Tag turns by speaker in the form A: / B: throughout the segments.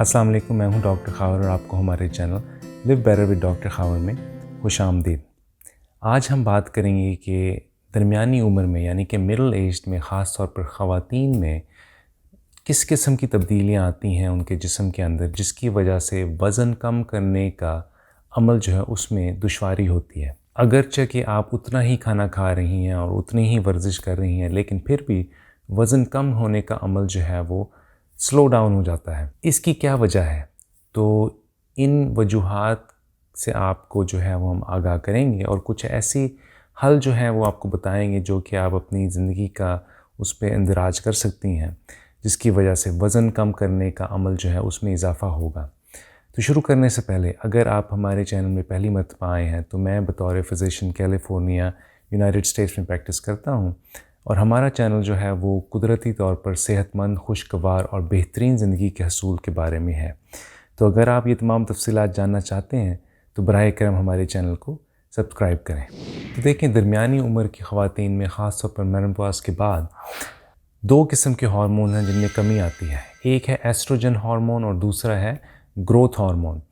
A: अस्सलाम वालेकुम, मैं हूं डॉक्टर खावर और आपको हमारे channel live better with doctor Khawar में खुशामदीद। आज हम बात करेंगे कि दरमियानी उम्र में यानी कि मिडिल एज में ख़ास तौर पर ख़वातीन में किस किस्म की तब्दीलियां आती हैं उनके जिस्म के अंदर, जिसकी वजह से वज़न कम करने का अमल जो है उसमें दुश्वारी होती है। अगरचे कि आप उतना ही खाना खा रही हैं और उतनी ही वर्जिश कर रही हैं, लेकिन फिर भी वज़न कम होने का अमल जो है वो स्लो डाउन हो जाता है। इसकी क्या वजह है? तो इन वजूहात से आपको जो है वो हम आगाह करेंगे और कुछ ऐसी हल जो है वो आपको बताएंगे जो कि आप अपनी ज़िंदगी का उस पे इंदराज कर सकती हैं, जिसकी वजह से वज़न कम करने का अमल जो है उसमें इजाफ़ा होगा। तो शुरू करने से पहले अगर आप हमारे चैनल में पहली मरतबा आए हैं तो मैं बतौर फ़िज़िशियन कैलिफोर्निया यूनाइटेड स्टेट्स में प्रैक्टिस करता हूँ और हमारा चैनल जो है वो कुदरती तौर पर सेहतमंद, खुशगवार और बेहतरीन ज़िंदगी के हसूल के बारे में है। तो अगर आप ये तमाम तफसीलात जानना चाहते हैं तो बराए करम हमारे चैनल को सब्सक्राइब करें। तो देखें, दरमियानी उम्र की ख़वातीन में ख़ास तौर पर मेनोपॉज़ के बाद दो किस्म के हार्मोन हैं जिनमें कमी आती है। एक है एस्ट्रोजन हार्मोन और दूसरा है ग्रोथ हार्मोन।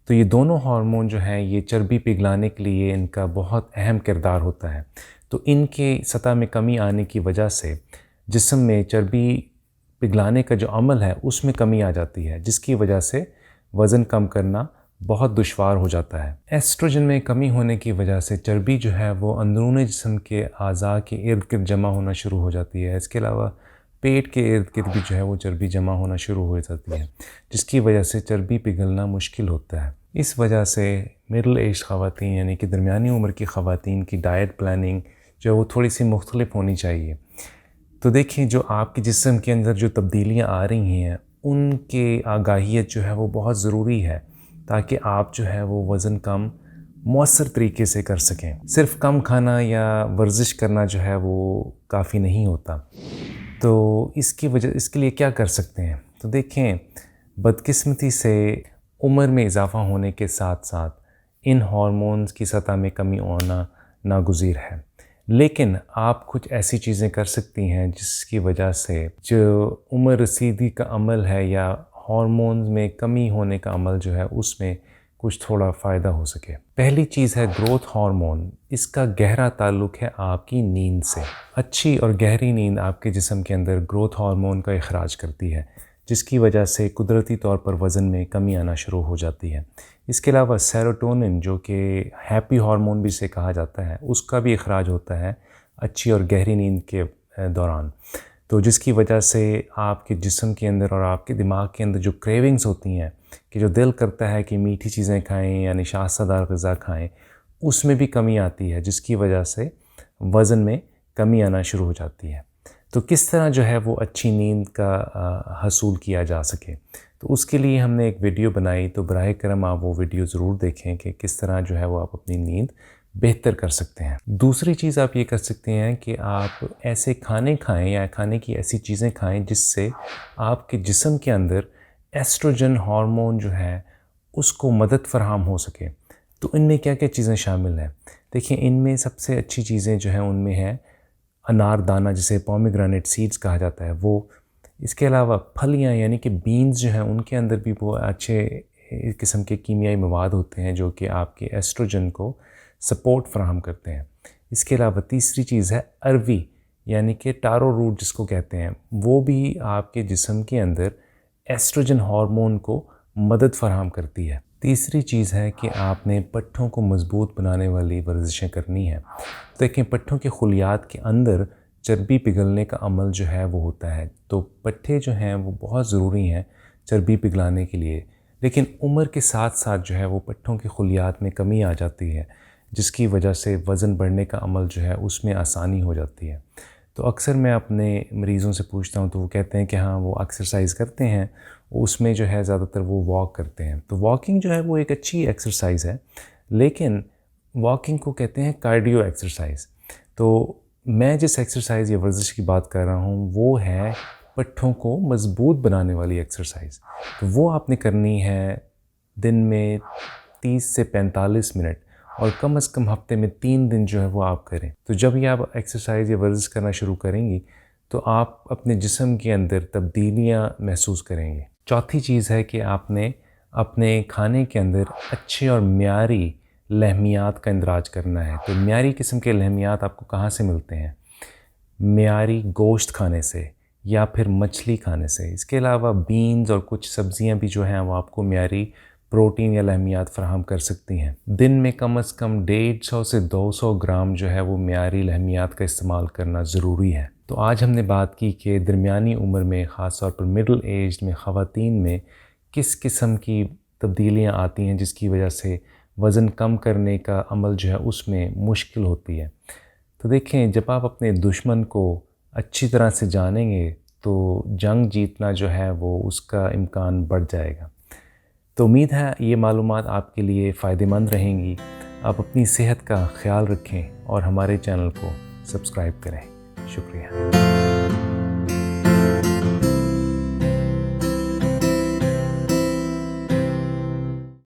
A: तो ये दोनों हार्मोन जो हैं ये चर्बी पिघलाने के लिए इनका बहुत अहम किरदार होता है। तो इनके सतह में कमी आने की वजह से जिस्म में चर्बी पिघलाने का जो अमल है उसमें कमी आ जाती है, जिसकी वजह से वज़न कम करना बहुत दुश्वार हो जाता है। एस्ट्रोजन में कमी होने की वजह से चर्बी जो है वो अंदरूनी जिस्म के अज़ा के इर्द गिर्द जमा होना शुरू हो जाती है। इसके अलावा पेट के इर्द गिर्द भी जो है वो चर्बी जमा होना शुरू हो जाती है, जिसकी वजह से चर्बी पिघलना मुश्किल होता है। इस वजह से मिडिल एज ख़वातीन यानी कि दरमियानी उम्र की ख़वातीन की डाइट प्लानिंग जो है वो थोड़ी सी मुख्तलिफ होनी चाहिए। तो देखिए, जो आपके जिस्म के अंदर जो तब्दीलियाँ आ रही हैं उनके आगाहियत जो है वो बहुत ज़रूरी है ताकि आप जो है वो वज़न कम मौसर तरीके से कर सकें। सिर्फ़ कम खाना या वर्जिश करना जो है वो काफ़ी नहीं होता। तो इसके लिए क्या कर सकते हैं? तो देखें, बदकिस्मती से उम्र में इजाफ़ा होने के साथ साथ इन हार्मोन्स की सतह में कमी होना नागुज़ीर है, लेकिन आप कुछ ऐसी चीज़ें कर सकती हैं जिसकी वजह से जो उम्र रसीदी का अमल है या हार्मोन्स में कमी होने का अमल जो है उसमें कुछ थोड़ा फ़ायदा हो सके। पहली चीज़ है ग्रोथ हार्मोन। इसका गहरा ताल्लुक़ है आपकी नींद से। अच्छी और गहरी नींद आपके जिस्म के अंदर ग्रोथ हार्मोन का इखराज करती है, जिसकी वजह से कुदरती तौर पर वज़न में कमी आना शुरू हो जाती है। इसके अलावा सेरोटोनिन, जो कि हैप्पी हार्मोन भी इसे कहा जाता है, उसका भी इखराज होता है अच्छी और गहरी नींद के दौरान। तो जिसकी वजह से आपके जिस्म के अंदर और आपके दिमाग के अंदर जो क्रेविंग्स होती हैं कि जो दिल करता है कि मीठी चीज़ें खाएं या निशास्तदार ग़िज़ा खाएं, उसमें भी कमी आती है, जिसकी वजह से वज़न में कमी आना शुरू हो जाती है। तो किस तरह जो है वो अच्छी नींद का हसूल किया जा सके, तो उसके लिए हमने एक वीडियो बनाई। तो बराए करम आप वो वीडियो ज़रूर देखें कि किस तरह जो है वो आप अपनी नींद बेहतर कर सकते हैं। दूसरी चीज़ आप ये कर सकते हैं कि आप ऐसे खाने खाएं या खाने की ऐसी चीज़ें खाएं जिससे आपके जिस्म के अंदर एस्ट्रोजन हार्मोन जो है उसको मदद फ़राहम हो सके। तो इनमें क्या क्या चीज़ें शामिल हैं? देखिए, इनमें सबसे अच्छी चीज़ें जो हैं उनमें है अनारदाना, जिसे पोमेग्रेनेट सीड्स कहा जाता है, वो। इसके अलावा फलियाँ यानी कि बीन्स जो हैं उनके अंदर भी वो अच्छे किस्म के कीमियाई मवाद होते हैं जो कि आपके एस्ट्रोजन को सपोर्ट फ़राहम करते हैं। इसके अलावा तीसरी चीज़ है अरवी यानी कि टारो रूट जिसको कहते हैं, वो भी आपके जिस्म के अंदर एस्ट्रोजन हार्मोन को मदद फ़राहम करती है। तीसरी चीज़ है कि आपने पट्ठों को मज़बूत बनाने वाली वर्जिशें करनी हैं। देखें, पट्ठों के खुलियात के अंदर चर्बी पिघलने का अमल जो है वो होता है, तो पट्ठे जो हैं वो बहुत ज़रूरी हैं चर्बी पिघलाने के लिए। लेकिन उम्र के साथ साथ जो है वो पट्ठों की खुलियात में कमी आ जाती है, जिसकी वजह से वज़न बढ़ने का अमल जो है उसमें आसानी हो जाती है। तो अक्सर मैं अपने मरीज़ों से पूछता हूँ तो वो कहते हैं कि हाँ, वो एक्सरसाइज़ करते हैं, उसमें जो है ज़्यादातर वो वॉक करते हैं। तो वॉकिंग जो है वो एक अच्छी एक्सरसाइज़ है, लेकिन वॉकिंग को कहते हैं कार्डियो एक्सरसाइज़। तो मैं जिस एक्सरसाइज़ या वर्जिश की बात कर रहा हूँ वो है पट्ठों को मज़बूत बनाने वाली एक्सरसाइज़। तो वो आपने करनी है दिन में 30 से 45 मिनट और कम से कम हफ्ते में 3 दिन जो है वो आप करें। तो जब ये आप एक्सरसाइज़ या वर्जिश करना शुरू करेंगी तो आप अपने जिस्म के अंदर तब्दीलियाँ महसूस करेंगे। चौथी चीज़ है कि आपने अपने खाने के अंदर अच्छे और म्यारी लहमियात का इंदराज करना है। तो म्यारी किस्म के लहमियात आपको कहाँ से मिलते हैं? म्यारी गोश्त खाने से या फिर मछली खाने से। इसके अलावा बीन्स और कुछ सब्ज़ियाँ भी जो हैं वो आपको म्यारी प्रोटीन या लहमियात फ़राहम कर सकती हैं। दिन में कम से कम 150 से 200 ग्राम जो है वो म्यारी लहमियात का इस्तेमाल करना ज़रूरी है। तो आज हमने बात की कि दरमियानी उम्र में, ख़ास तौर पर मिडिल एज में ख़वातीन में किस किस्म की तब्दीलियाँ आती हैं जिसकी वजह से वज़न कम करने का अमल जो है उसमें मुश्किल होती है। तो देखें, जब आप अपने दुश्मन को अच्छी तरह से जानेंगे तो जंग जीतना जो है वो उसका इम्कान बढ़ जाएगा। तो उम्मीद है ये मालूमात आपके लिए फ़ायदेमंद रहेंगी। आप अपनी सेहत का ख्याल रखें और हमारे चैनल को सब्सक्राइब करें। शुक्रिया।